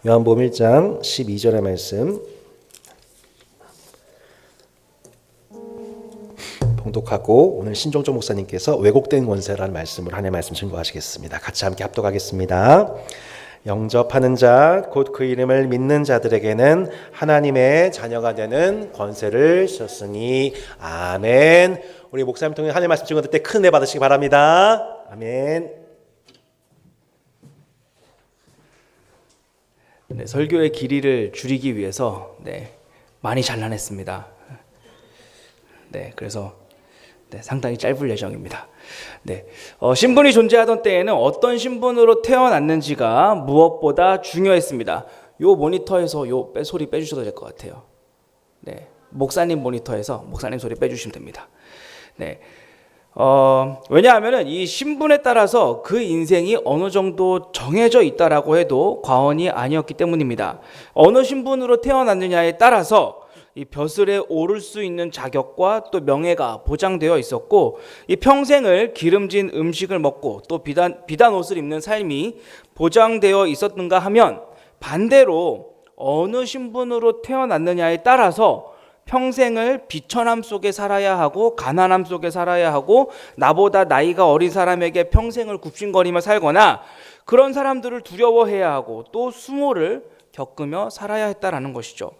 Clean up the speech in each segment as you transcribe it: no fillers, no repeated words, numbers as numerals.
요한복음 1장 12절의 말씀 봉독하고 오늘 신종조 목사님께서 왜곡된 권세라는 말씀으로 하나님의 말씀 증거하시겠습니다. 같이 함께 합독하겠습니다. 영접하는 자 곧 그 이름을 믿는 자들에게는 하나님의 자녀가 되는 권세를 주셨으니 아멘. 우리 목사님 통해 하나님의 말씀 증거 때 큰 은혜 받으시기 바랍니다. 아멘. 네, 설교의 길이를 줄이기 위해서 많이 잘라냈습니다. 그래서 상당히 짧을 예정입니다. 신분이 존재하던 때에는 어떤 신분으로 태어났는지가 무엇보다 중요했습니다. 요 모니터에서 요 소리 빼주셔도 될 것 같아요. 목사님 모니터에서 목사님 소리 빼주시면 됩니다. 왜냐하면 이 신분에 따라서 그 인생이 어느 정도 정해져 있다라고 해도 과언이 아니었기 때문입니다. 어느 신분으로 태어났느냐에 따라서 이 벼슬에 오를 수 있는 자격과 또 명예가 보장되어 있었고, 이 평생을 기름진 음식을 먹고 또 비단 옷을 입는 삶이 보장되어 있었는가 하면, 반대로 어느 신분으로 태어났느냐에 따라서 평생을 비천함 속에 살아야 하고 가난함 속에 살아야 하고 나보다 나이가 어린 사람에게 평생을 굽신거리며 살거나 그런 사람들을 두려워해야 하고 또 수모를 겪으며 살아야 했다라는 것이죠.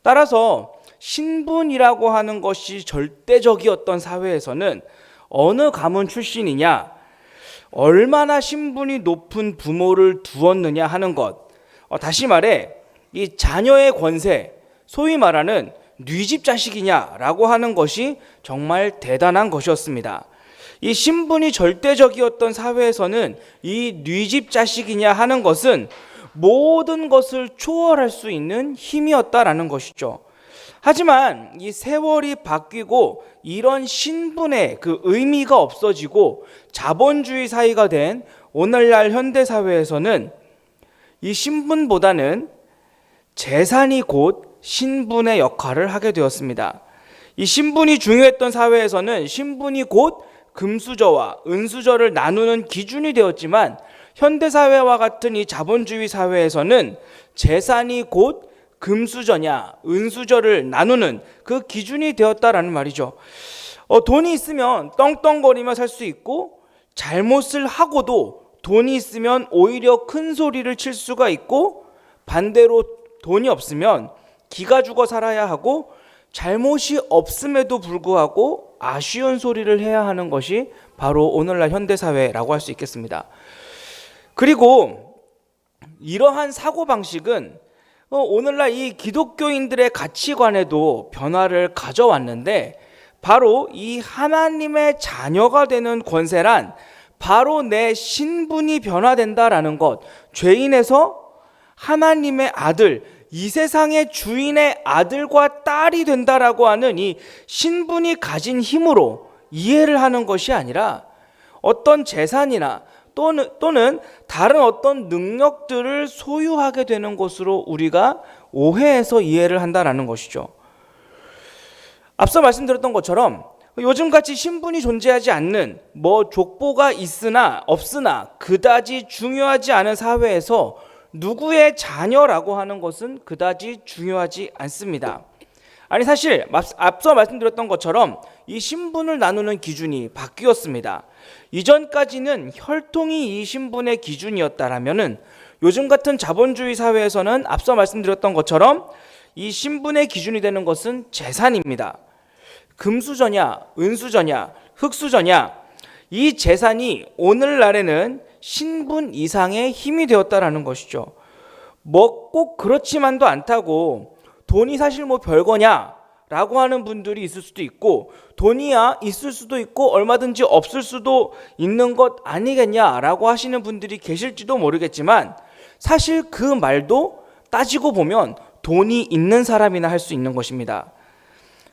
따라서 신분이라고 하는 것이 절대적이었던 사회에서는 어느 가문 출신이냐, 얼마나 신분이 높은 부모를 두었느냐 하는 것, 다시 말해 이 자녀의 권세, 소위 말하는 뉘집 자식이냐라고 하는 것이 정말 대단한 것이었습니다. 이 신분이 절대적이었던 사회에서는 이 뉘집 자식이냐 하는 것은 모든 것을 초월할 수 있는 힘이었다라는 것이죠. 하지만 이 세월이 바뀌고 이런 신분의 그 의미가 없어지고 자본주의 사회가 된 오늘날 현대사회에서는 이 신분보다는 재산이 곧 신분의 역할을 하게 되었습니다. 이 신분이 중요했던 사회에서는 신분이 곧 금수저와 은수저를 나누는 기준이 되었지만, 현대사회와 같은 이 자본주의 사회에서는 재산이 곧 금수저냐 은수저를 나누는 그 기준이 되었다라는 말이죠. 돈이 있으면 떵떵거리며 살 수 있고, 잘못을 하고도 돈이 있으면 오히려 큰 소리를 칠 수가 있고, 반대로 돈이 없으면 기가 죽어 살아야 하고, 잘못이 없음에도 불구하고 아쉬운 소리를 해야 하는 것이 바로 오늘날 현대사회라고 할 수 있겠습니다. 그리고 이러한 사고방식은 오늘날 이 기독교인들의 가치관에도 변화를 가져왔는데, 바로 이 하나님의 자녀가 되는 권세란 바로 내 신분이 변화된다라는 것, 죄인에서 하나님의 아들, 이 세상의 주인의 아들과 딸이 된다라고 하는 이 신분이 가진 힘으로 이해를 하는 것이 아니라, 어떤 재산이나 또는 다른 어떤 능력들을 소유하게 되는 것으로 우리가 오해해서 이해를 한다라는 것이죠. 앞서 말씀드렸던 것처럼 요즘같이 신분이 존재하지 않는 족보가 있으나 없으나 그다지 중요하지 않은 사회에서 누구의 자녀라고 하는 것은 그다지 중요하지 않습니다. 아니, 사실 앞서 말씀드렸던 것처럼 이 신분을 나누는 기준이 바뀌었습니다. 이전까지는 혈통이 이 신분의 기준이었다라면은 요즘 같은 자본주의 사회에서는 앞서 말씀드렸던 것처럼 이 신분의 기준이 되는 것은 재산입니다. 금수저냐 은수저냐 흙수저냐, 이 재산이 오늘날에는 신분 이상의 힘이 되었다라는 것이죠. 꼭 그렇지만도 않다고 돈이 사실 별거냐라고 하는 분들이 있을 수도 있고, 돈이야 있을 수도 있고 얼마든지 없을 수도 있는 것 아니겠냐라고 하시는 분들이 계실지도 모르겠지만, 사실 그 말도 따지고 보면 돈이 있는 사람이나 할 수 있는 것입니다.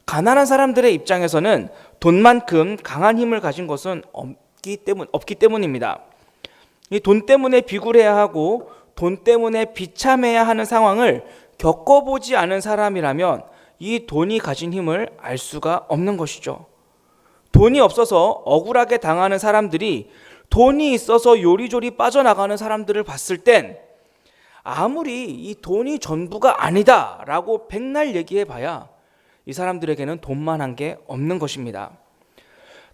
가난한 사람들의 입장에서는 돈만큼 강한 힘을 가진 것은 없기 때문입니다. 이 돈 때문에 비굴해야 하고 돈 때문에 비참해야 하는 상황을 겪어보지 않은 사람이라면 이 돈이 가진 힘을 알 수가 없는 것이죠. 돈이 없어서 억울하게 당하는 사람들이 돈이 있어서 요리조리 빠져나가는 사람들을 봤을 땐 아무리 이 돈이 전부가 아니다라고 백날 얘기해봐야 이 사람들에게는 돈만 한 게 없는 것입니다.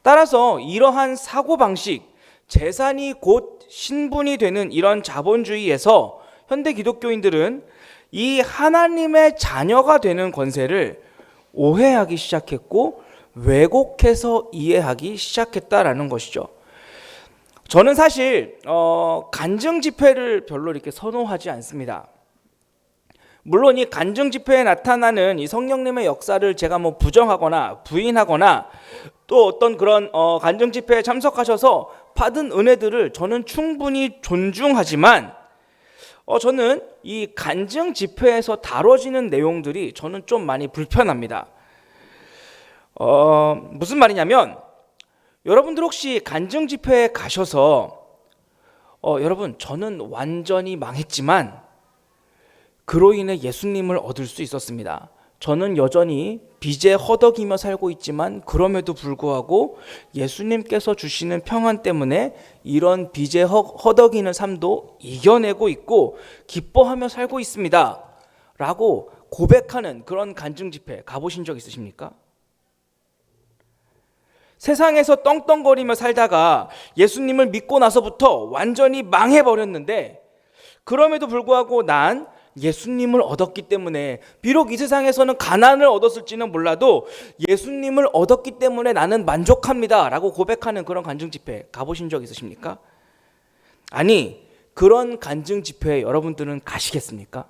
따라서 이러한 사고방식, 재산이 곧 신분이 되는 이런 자본주의에서 현대 기독교인들은 이 하나님의 자녀가 되는 권세를 오해하기 시작했고 왜곡해서 이해하기 시작했다라는 것이죠. 저는 사실 간증 집회를 별로 이렇게 선호하지 않습니다. 물론 이 간증 집회에 나타나는 이 성령님의 역사를 제가 뭐 부정하거나 부인하거나 또 어떤 그런 간증 집회에 참석하셔서 받은 은혜들을 저는 충분히 존중하지만 저는 이 간증 집회에서 다뤄지는 내용들이 저는 좀 많이 불편합니다. 무슨 말이냐면 여러분들 혹시 간증 집회에 가셔서 여러분 저는 완전히 망했지만 그로 인해 예수님을 얻을 수 있었습니다. 저는 여전히 빚에 허덕이며 살고 있지만 그럼에도 불구하고 예수님께서 주시는 평안 때문에 이런 빚에 허덕이는 삶도 이겨내고 있고 기뻐하며 살고 있습니다 라고 고백하는 그런 간증 집회 가보신 적 있으십니까? 세상에서 떵떵거리며 살다가 예수님을 믿고 나서부터 완전히 망해버렸는데 그럼에도 불구하고 난 예수님을 얻었기 때문에 비록 이 세상에서는 가난을 얻었을지는 몰라도 예수님을 얻었기 때문에 나는 만족합니다 라고 고백하는 그런 간증 집회 가보신 적 있으십니까? 아니 그런 간증 집회에 여러분들은 가시겠습니까?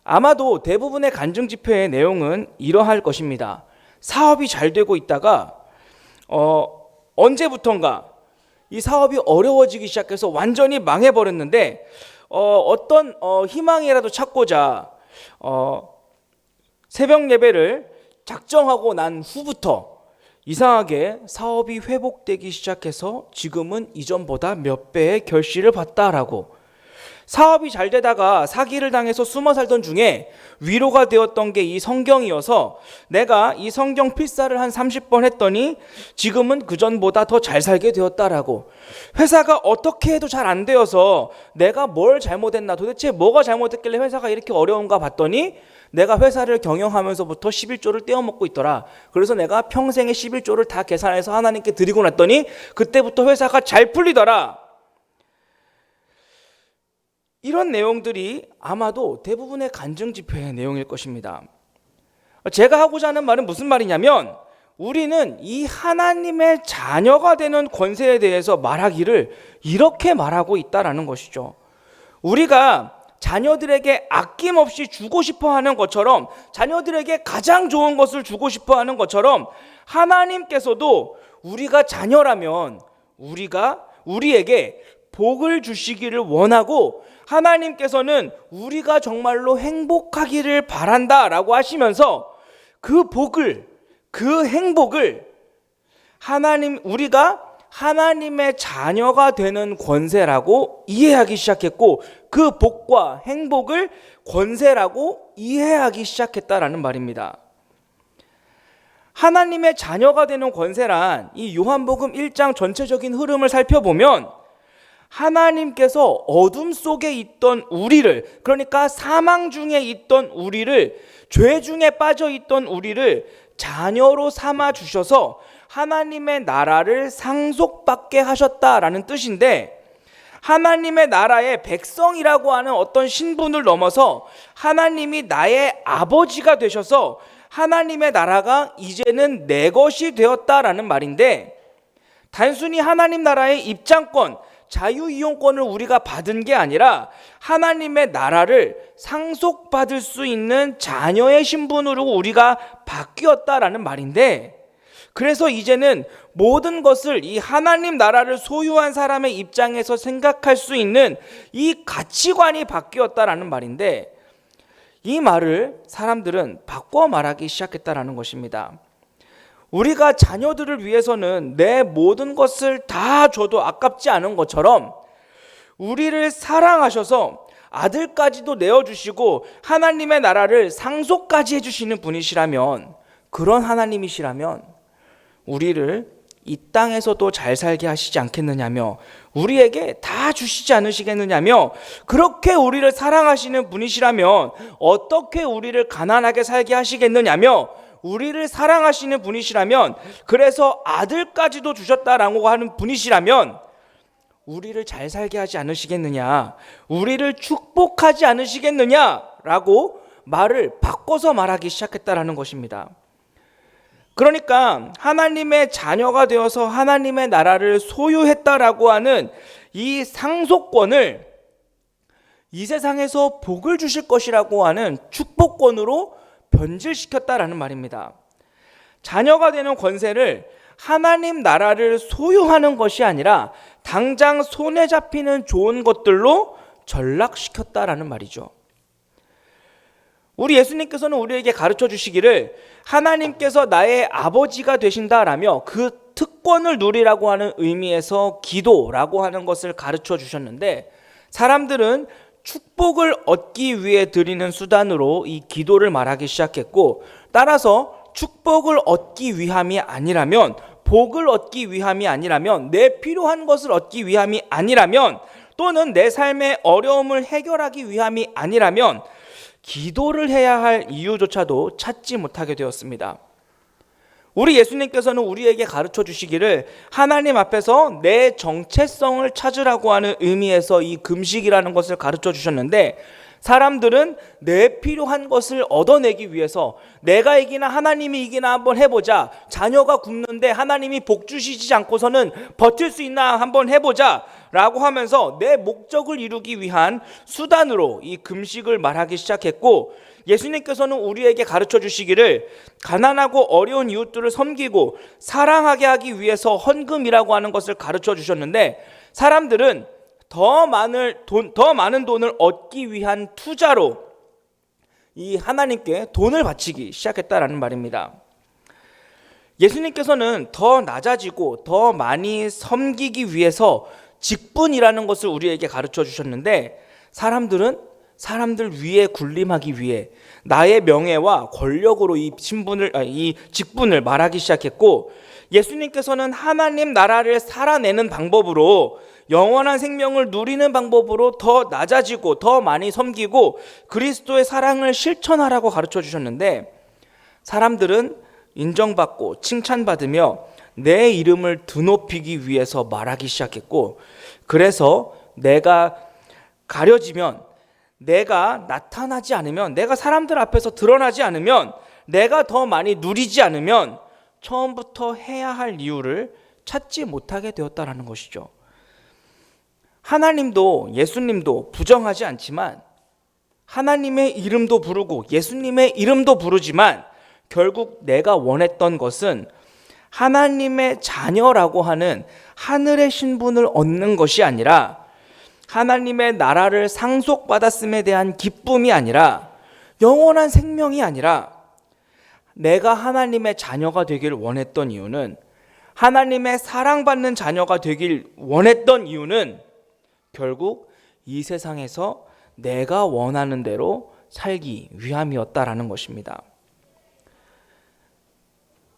아마도 대부분의 간증 집회의 내용은 이러할 것입니다. 사업이 잘 되고 있다가 언제부턴가 이 사업이 어려워지기 시작해서 완전히 망해버렸는데 어떤 희망이라도 찾고자 새벽 예배를 작정하고 난 후부터 이상하게 사업이 회복되기 시작해서 지금은 이전보다 몇 배의 결실을 봤다라고. 사업이 잘 되다가 사기를 당해서 숨어 살던 중에 위로가 되었던 게 이 성경이어서 내가 이 성경 필사를 한 30번 했더니 지금은 그전보다 더 잘 살게 되었다라고. 회사가 어떻게 해도 잘 안 되어서 내가 뭘 잘못했나, 도대체 뭐가 잘못했길래 회사가 이렇게 어려운가 봤더니 내가 회사를 경영하면서부터 11조를 떼어먹고 있더라. 그래서 내가 평생의 11조를 다 계산해서 하나님께 드리고 났더니 그때부터 회사가 잘 풀리더라. 이런 내용들이 아마도 대부분의 간증 집회의 내용일 것입니다. 제가 하고자 하는 말은 무슨 말이냐면 우리는 이 하나님의 자녀가 되는 권세에 대해서 말하기를 이렇게 말하고 있다라는 것이죠. 우리가 자녀들에게 아낌없이 주고 싶어 하는 것처럼, 자녀들에게 가장 좋은 것을 주고 싶어 하는 것처럼 하나님께서도 우리가 자녀라면 우리에게 복을 주시기를 원하고 하나님께서는 우리가 정말로 행복하기를 바란다라고 하시면서 그 복을, 그 행복을 우리가 하나님의 자녀가 되는 권세라고 이해하기 시작했고 그 복과 행복을 권세라고 이해하기 시작했다라는 말입니다. 하나님의 자녀가 되는 권세란 이 요한복음 1장 전체적인 흐름을 살펴보면 하나님께서 어둠 속에 있던 우리를, 그러니까 사망 중에 있던 우리를, 죄 중에 빠져 있던 우리를 자녀로 삼아 주셔서 하나님의 나라를 상속받게 하셨다라는 뜻인데, 하나님의 나라의 백성이라고 하는 어떤 신분을 넘어서 하나님이 나의 아버지가 되셔서 하나님의 나라가 이제는 내 것이 되었다라는 말인데, 단순히 하나님 나라의 입장권, 자유이용권을 우리가 받은 게 아니라 하나님의 나라를 상속받을 수 있는 자녀의 신분으로 우리가 바뀌었다라는 말인데, 그래서 이제는 모든 것을 이 하나님 나라를 소유한 사람의 입장에서 생각할 수 있는 이 가치관이 바뀌었다라는 말인데, 이 말을 사람들은 바꿔 말하기 시작했다라는 것입니다. 우리가 자녀들을 위해서는 내 모든 것을 다 줘도 아깝지 않은 것처럼 우리를 사랑하셔서 아들까지도 내어주시고 하나님의 나라를 상속까지 해주시는 분이시라면, 그런 하나님이시라면 우리를 이 땅에서도 잘 살게 하시지 않겠느냐며 우리에게 다 주시지 않으시겠느냐며 그렇게 우리를 사랑하시는 분이시라면 어떻게 우리를 가난하게 살게 하시겠느냐며 우리를 사랑하시는 분이시라면 그래서 아들까지도 주셨다라고 하는 분이시라면 우리를 잘 살게 하지 않으시겠느냐, 우리를 축복하지 않으시겠느냐라고 말을 바꿔서 말하기 시작했다라는 것입니다. 그러니까 하나님의 자녀가 되어서 하나님의 나라를 소유했다라고 하는 이 상속권을 이 세상에서 복을 주실 것이라고 하는 축복권으로 변질시켰다라는 말입니다. 자녀가 되는 권세를 하나님 나라를 소유하는 것이 아니라 당장 손에 잡히는 좋은 것들로 전락시켰다라는 말이죠. 우리 예수님께서는 우리에게 가르쳐 주시기를 하나님께서 나의 아버지가 되신다라며 그 특권을 누리라고 하는 의미에서 기도라고 하는 것을 가르쳐 주셨는데 사람들은 축복을 얻기 위해 드리는 수단으로 이 기도를 말하기 시작했고 따라서 축복을 얻기 위함이 아니라면 복을 얻기 위함이 아니라면 내 필요한 것을 얻기 위함이 아니라면 또는 내 삶의 어려움을 해결하기 위함이 아니라면 기도를 해야 할 이유조차도 찾지 못하게 되었습니다. 우리 예수님께서는 우리에게 가르쳐 주시기를 하나님 앞에서 내 정체성을 찾으라고 하는 의미에서 이 금식이라는 것을 가르쳐 주셨는데 사람들은 내 필요한 것을 얻어내기 위해서 내가 이기나 하나님이 이기나 한번 해보자, 자녀가 굶는데 하나님이 복 주시지 않고서는 버틸 수 있나 한번 해보자 라고 하면서 내 목적을 이루기 위한 수단으로 이 금식을 말하기 시작했고 예수님께서는 우리에게 가르쳐 주시기를 가난하고 어려운 이웃들을 섬기고 사랑하게 하기 위해서 헌금이라고 하는 것을 가르쳐 주셨는데 사람들은 더 많은 돈을 얻기 위한 투자로 이 하나님께 돈을 바치기 시작했다라는 말입니다. 예수님께서는 더 낮아지고 더 많이 섬기기 위해서 직분이라는 것을 우리에게 가르쳐 주셨는데 사람들은 사람들 위에 군림하기 위해 나의 명예와 권력으로 이 직분을 말하기 시작했고 예수님께서는 하나님 나라를 살아내는 방법으로 영원한 생명을 누리는 방법으로 더 낮아지고 더 많이 섬기고 그리스도의 사랑을 실천하라고 가르쳐 주셨는데 사람들은 인정받고 칭찬받으며 내 이름을 드높이기 위해서 말하기 시작했고 그래서 내가 가려지면 내가 나타나지 않으면 내가 사람들 앞에서 드러나지 않으면 내가 더 많이 누리지 않으면 처음부터 해야 할 이유를 찾지 못하게 되었다라는 것이죠. 하나님도 예수님도 부정하지 않지만 하나님의 이름도 부르고 예수님의 이름도 부르지만 결국 내가 원했던 것은 하나님의 자녀라고 하는 하늘의 신분을 얻는 것이 아니라 하나님의 나라를 상속받았음에 대한 기쁨이 아니라 영원한 생명이 아니라 내가 하나님의 자녀가 되길 원했던 이유는 하나님의 사랑받는 자녀가 되길 원했던 이유는 결국 이 세상에서 내가 원하는 대로 살기 위함이었다라는 것입니다.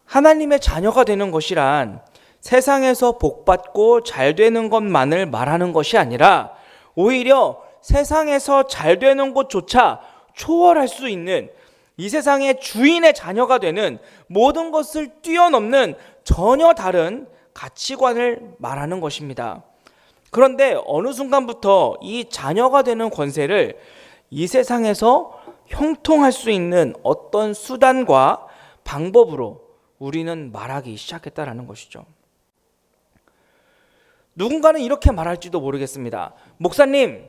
하나님의 자녀가 되는 것이란 세상에서 복받고 잘 되는 것만을 말하는 것이 아니라 오히려 세상에서 잘 되는 것조차 초월할 수 있는 이 세상의 주인의 자녀가 되는 모든 것을 뛰어넘는 전혀 다른 가치관을 말하는 것입니다. 그런데 어느 순간부터 이 자녀가 되는 권세를 이 세상에서 형통할 수 있는 어떤 수단과 방법으로 우리는 말하기 시작했다라는 것이죠. 누군가는 이렇게 말할지도 모르겠습니다. 목사님,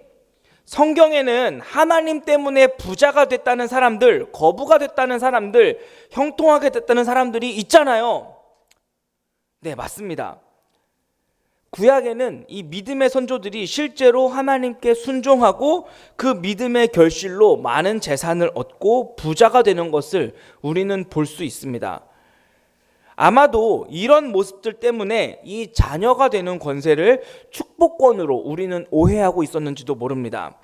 성경에는 하나님 때문에 부자가 됐다는 사람들, 거부가 됐다는 사람들, 형통하게 됐다는 사람들이 있잖아요. 네, 맞습니다. 구약에는 이 믿음의 선조들이 실제로 하나님께 순종하고 그 믿음의 결실로 많은 재산을 얻고 부자가 되는 것을 우리는 볼 수 있습니다. 아마도 이런 모습들 때문에 이 자녀가 되는 권세를 축복권으로 우리는 오해하고 있었는지도 모릅니다.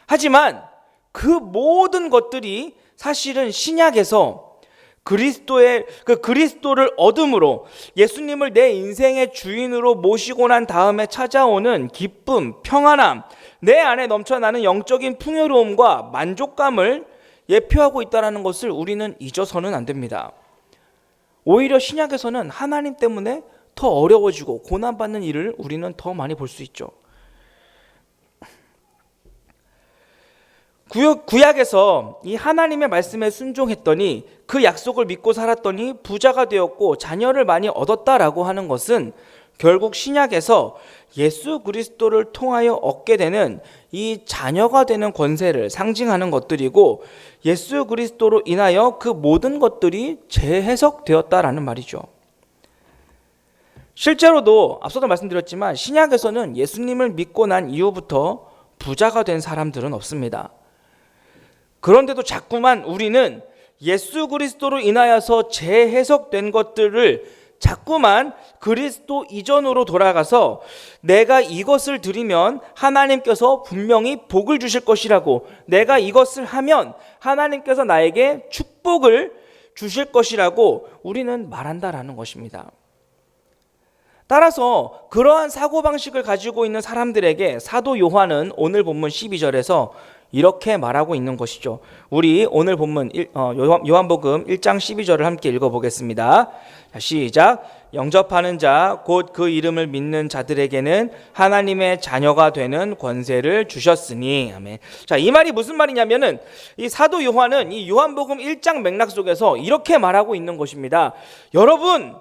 하지만 그 모든 것들이 사실은 신약에서 그리스도를 얻음으로 예수님을 내 인생의 주인으로 모시고 난 다음에 찾아오는 기쁨, 평안함, 내 안에 넘쳐나는 영적인 풍요로움과 만족감을 예표하고 있다는 것을 우리는 잊어서는 안 됩니다. 오히려 신약에서는 하나님 때문에 더 어려워지고 고난받는 일을 우리는 더 많이 볼 수 있죠. 구약에서 이 하나님의 말씀에 순종했더니 그 약속을 믿고 살았더니 부자가 되었고 자녀를 많이 얻었다라고 하는 것은 결국 신약에서 예수 그리스도를 통하여 얻게 되는 이 자녀가 되는 권세를 상징하는 것들이고, 예수 그리스도로 인하여 그 모든 것들이 재해석되었다라는 말이죠. 실제로도 앞서도 말씀드렸지만 신약에서는 예수님을 믿고 난 이후부터 부자가 된 사람들은 없습니다. 그런데도 자꾸만 우리는 예수 그리스도로 인하여서 재해석된 것들을 자꾸만 그리스도 이전으로 돌아가서 내가 이것을 드리면 하나님께서 분명히 복을 주실 것이라고, 내가 이것을 하면 하나님께서 나에게 축복을 주실 것이라고 우리는 말한다라는 것입니다. 따라서 그러한 사고방식을 가지고 있는 사람들에게 사도 요한은 오늘 본문 12절에서 이렇게 말하고 있는 것이죠. 우리 오늘 본문 요한복음 1장 12절을 함께 읽어보겠습니다. 시작. 영접하는 자 곧 그 이름을 믿는 자들에게는 하나님의 자녀가 되는 권세를 주셨으니. 아멘. 자, 이 말이 무슨 말이냐면은 이 사도 요한은 이 요한복음 1장 맥락 속에서 이렇게 말하고 있는 것입니다. 여러분,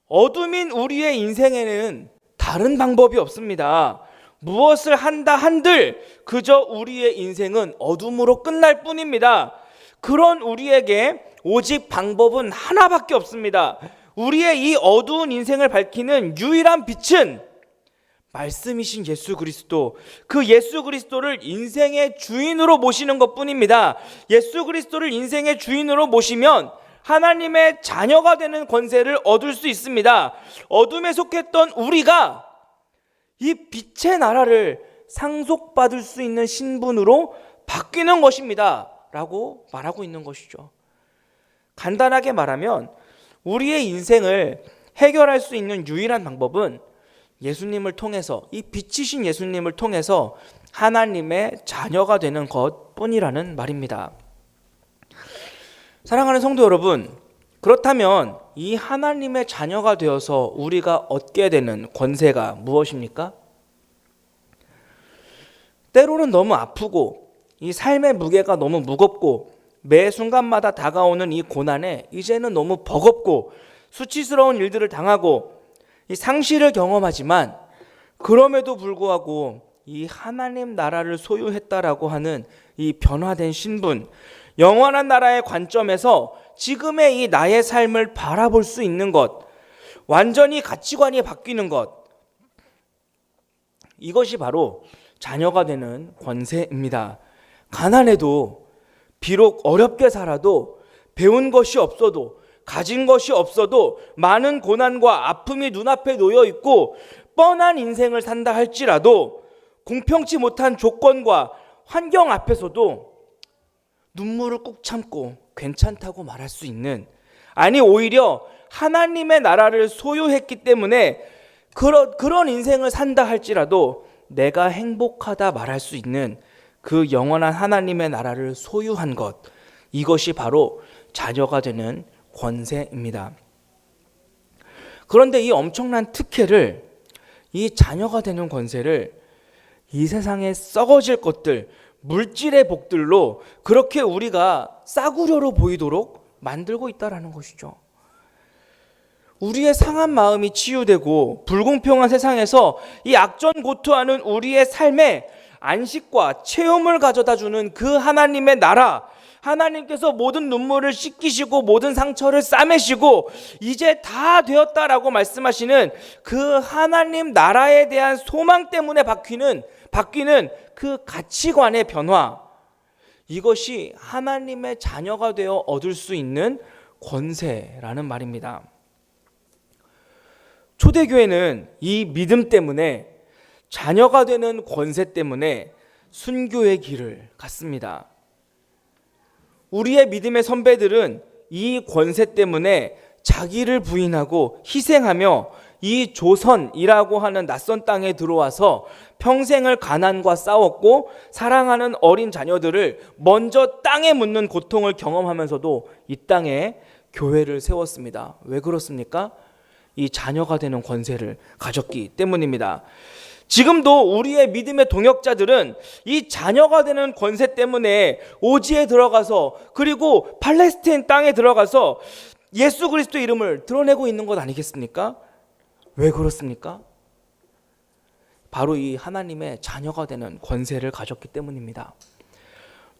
어둠인 우리의 인생에는 다른 방법이 없습니다. 무엇을 한다 한들 그저 우리의 인생은 어둠으로 끝날 뿐입니다. 그런 우리에게 오직 방법은 하나밖에 없습니다. 우리의 이 어두운 인생을 밝히는 유일한 빛은 말씀이신 예수 그리스도, 그 예수 그리스도를 인생의 주인으로 모시는 것뿐입니다. 예수 그리스도를 인생의 주인으로 모시면 하나님의 자녀가 되는 권세를 얻을 수 있습니다. 어둠에 속했던 우리가 이 빛의 나라를 상속받을 수 있는 신분으로 바뀌는 것입니다 라고 말하고 있는 것이죠. 간단하게 말하면 우리의 인생을 해결할 수 있는 유일한 방법은 예수님을 통해서, 이 빛이신 예수님을 통해서 하나님의 자녀가 되는 것뿐이라는 말입니다. 사랑하는 성도 여러분, 그렇다면 이 하나님의 자녀가 되어서 우리가 얻게 되는 권세가 무엇입니까? 때로는 너무 아프고 이 삶의 무게가 너무 무겁고 매 순간마다 다가오는 이 고난에 이제는 너무 버겁고 수치스러운 일들을 당하고 이 상실을 경험하지만, 그럼에도 불구하고 이 하나님 나라를 소유했다라고 하는 이 변화된 신분, 영원한 나라의 관점에서 지금의 이 나의 삶을 바라볼 수 있는 것, 완전히 가치관이 바뀌는 것, 이것이 바로 자녀가 되는 권세입니다. 가난해도, 비록 어렵게 살아도, 배운 것이 없어도, 가진 것이 없어도, 많은 고난과 아픔이 눈앞에 놓여 있고 뻔한 인생을 산다 할지라도, 공평치 못한 조건과 환경 앞에서도 눈물을 꾹 참고 괜찮다고 말할 수 있는, 아니 오히려 하나님의 나라를 소유했기 때문에 그런 인생을 산다 할지라도 내가 행복하다 말할 수 있는 그 영원한 하나님의 나라를 소유한 것, 이것이 바로 자녀가 되는 권세입니다. 그런데 이 엄청난 특혜를, 이 자녀가 되는 권세를 이 세상에 썩어질 것들, 물질의 복들로 그렇게 우리가 싸구려로 보이도록 만들고 있다라는 것이죠. 우리의 상한 마음이 치유되고 불공평한 세상에서 이 악전고투하는 우리의 삶에 안식과 체험을 가져다주는 그 하나님의 나라, 하나님께서 모든 눈물을 씻기시고 모든 상처를 싸매시고 이제 다 되었다라고 말씀하시는 그 하나님 나라에 대한 소망 때문에 바뀌는 그 가치관의 변화, 이것이 하나님의 자녀가 되어 얻을 수 있는 권세라는 말입니다. 초대교회는 이 믿음 때문에, 자녀가 되는 권세 때문에 순교의 길을 갔습니다. 우리의 믿음의 선배들은 이 권세 때문에 자기를 부인하고 희생하며 이 조선이라고 하는 낯선 땅에 들어와서 평생을 가난과 싸웠고 사랑하는 어린 자녀들을 먼저 땅에 묻는 고통을 경험하면서도 이 땅에 교회를 세웠습니다. 왜 그렇습니까? 이 자녀가 되는 권세를 가졌기 때문입니다. 지금도 우리의 믿음의 동역자들은 이 자녀가 되는 권세 때문에 오지에 들어가서 그리고 팔레스타인 땅에 들어가서 예수 그리스도 이름을 드러내고 있는 것 아니겠습니까? 왜 그렇습니까? 바로 이 하나님의 자녀가 되는 권세를 가졌기 때문입니다.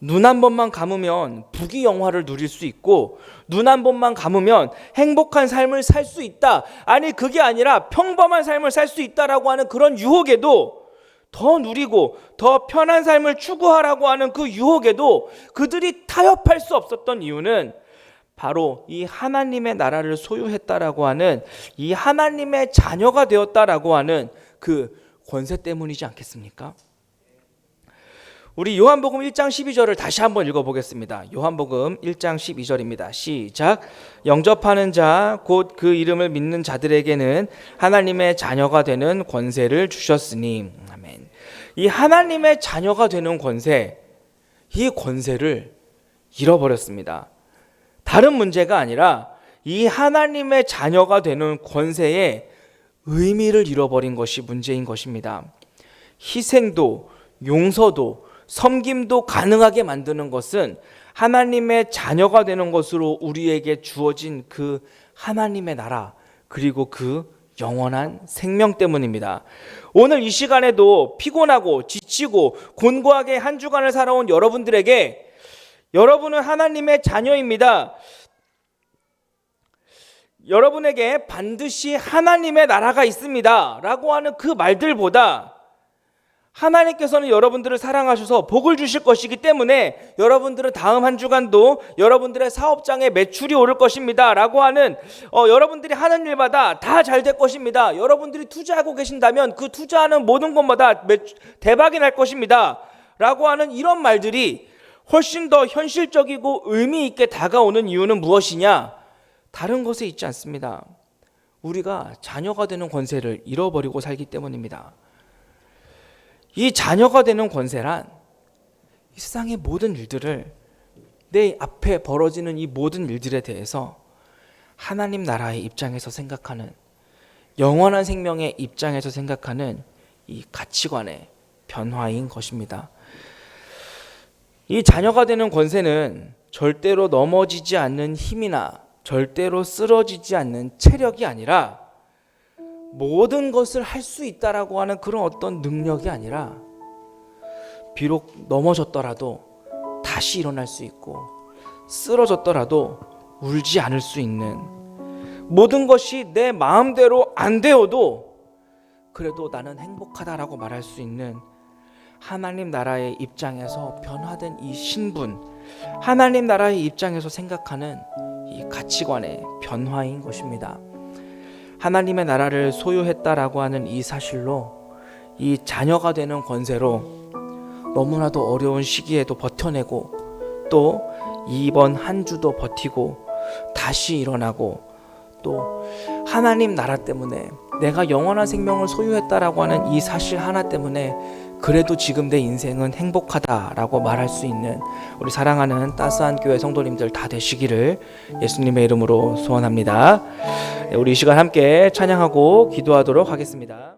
눈 한 번만 감으면 부귀영화를 누릴 수 있고 눈 한 번만 감으면 행복한 삶을 살 수 있다. 아니 그게 아니라 평범한 삶을 살 수 있다라고 하는 그런 유혹에도 더 누리고 더 편한 삶을 추구하라고 하는 그 유혹에도 그들이 타협할 수 없었던 이유는 바로 이 하나님의 나라를 소유했다라고 하는 이 하나님의 자녀가 되었다라고 하는 그 권세 때문이지 않겠습니까? 우리 요한복음 1장 12절을 다시 한번 읽어보겠습니다. 요한복음 1장 12절입니다. 시작. 영접하는 자 곧 그 이름을 믿는 자들에게는 하나님의 자녀가 되는 권세를 주셨으니. 아멘. 이 하나님의 자녀가 되는 권세, 이 권세를 잃어버렸습니다. 다른 문제가 아니라 이 하나님의 자녀가 되는 권세의 의미를 잃어버린 것이 문제인 것입니다. 희생도 용서도 섬김도 가능하게 만드는 것은 하나님의 자녀가 되는 것으로 우리에게 주어진 그 하나님의 나라 그리고 그 영원한 생명 때문입니다. 오늘 이 시간에도 피곤하고 지치고 곤고하게 한 주간을 살아온 여러분들에게 여러분은 하나님의 자녀입니다. 여러분에게 반드시 하나님의 나라가 있습니다 라고 하는 그 말들보다 하나님께서는 여러분들을 사랑하셔서 복을 주실 것이기 때문에 여러분들은 다음 한 주간도 여러분들의 사업장에 매출이 오를 것입니다 라고 하는 여러분들이 하는 일마다 다 잘 될 것입니다. 여러분들이 투자하고 계신다면 그 투자하는 모든 것마다 대박이 날 것입니다 라고 하는 이런 말들이 훨씬 더 현실적이고 의미 있게 다가오는 이유는 무엇이냐? 다른 것에 있지 않습니다. 우리가 자녀가 되는 권세를 잃어버리고 살기 때문입니다. 이 자녀가 되는 권세란 이 세상의 모든 일들을 내 앞에 벌어지는 이 모든 일들에 대해서 하나님 나라의 입장에서 생각하는 영원한 생명의 입장에서 생각하는 이 가치관의 변화인 것입니다. 이 자녀가 되는 권세는 절대로 넘어지지 않는 힘이나 절대로 쓰러지지 않는 체력이 아니라 모든 것을 할 수 있다라고 하는 그런 어떤 능력이 아니라 비록 넘어졌더라도 다시 일어날 수 있고 쓰러졌더라도 울지 않을 수 있는 모든 것이 내 마음대로 안 되어도 그래도 나는 행복하다라고 말할 수 있는 하나님 나라의 입장에서 변화된 이 신분, 하나님 나라의 입장에서 생각하는 이 가치관의 변화인 것입니다. 하나님의 나라를 소유했다라고 하는 이 사실로 이 자녀가 되는 권세로 너무나도 어려운 시기에도 버텨내고 또 이번 한 주도 버티고 다시 일어나고 또 하나님 나라 때문에 내가 영원한 생명을 소유했다라고 하는 이 사실 하나 때문에 그래도 지금 내 인생은 행복하다라고 말할 수 있는 우리 사랑하는 따스한 교회 성도님들 다 되시기를 예수님의 이름으로 소원합니다. 우리 이 시간 함께 찬양하고 기도하도록 하겠습니다.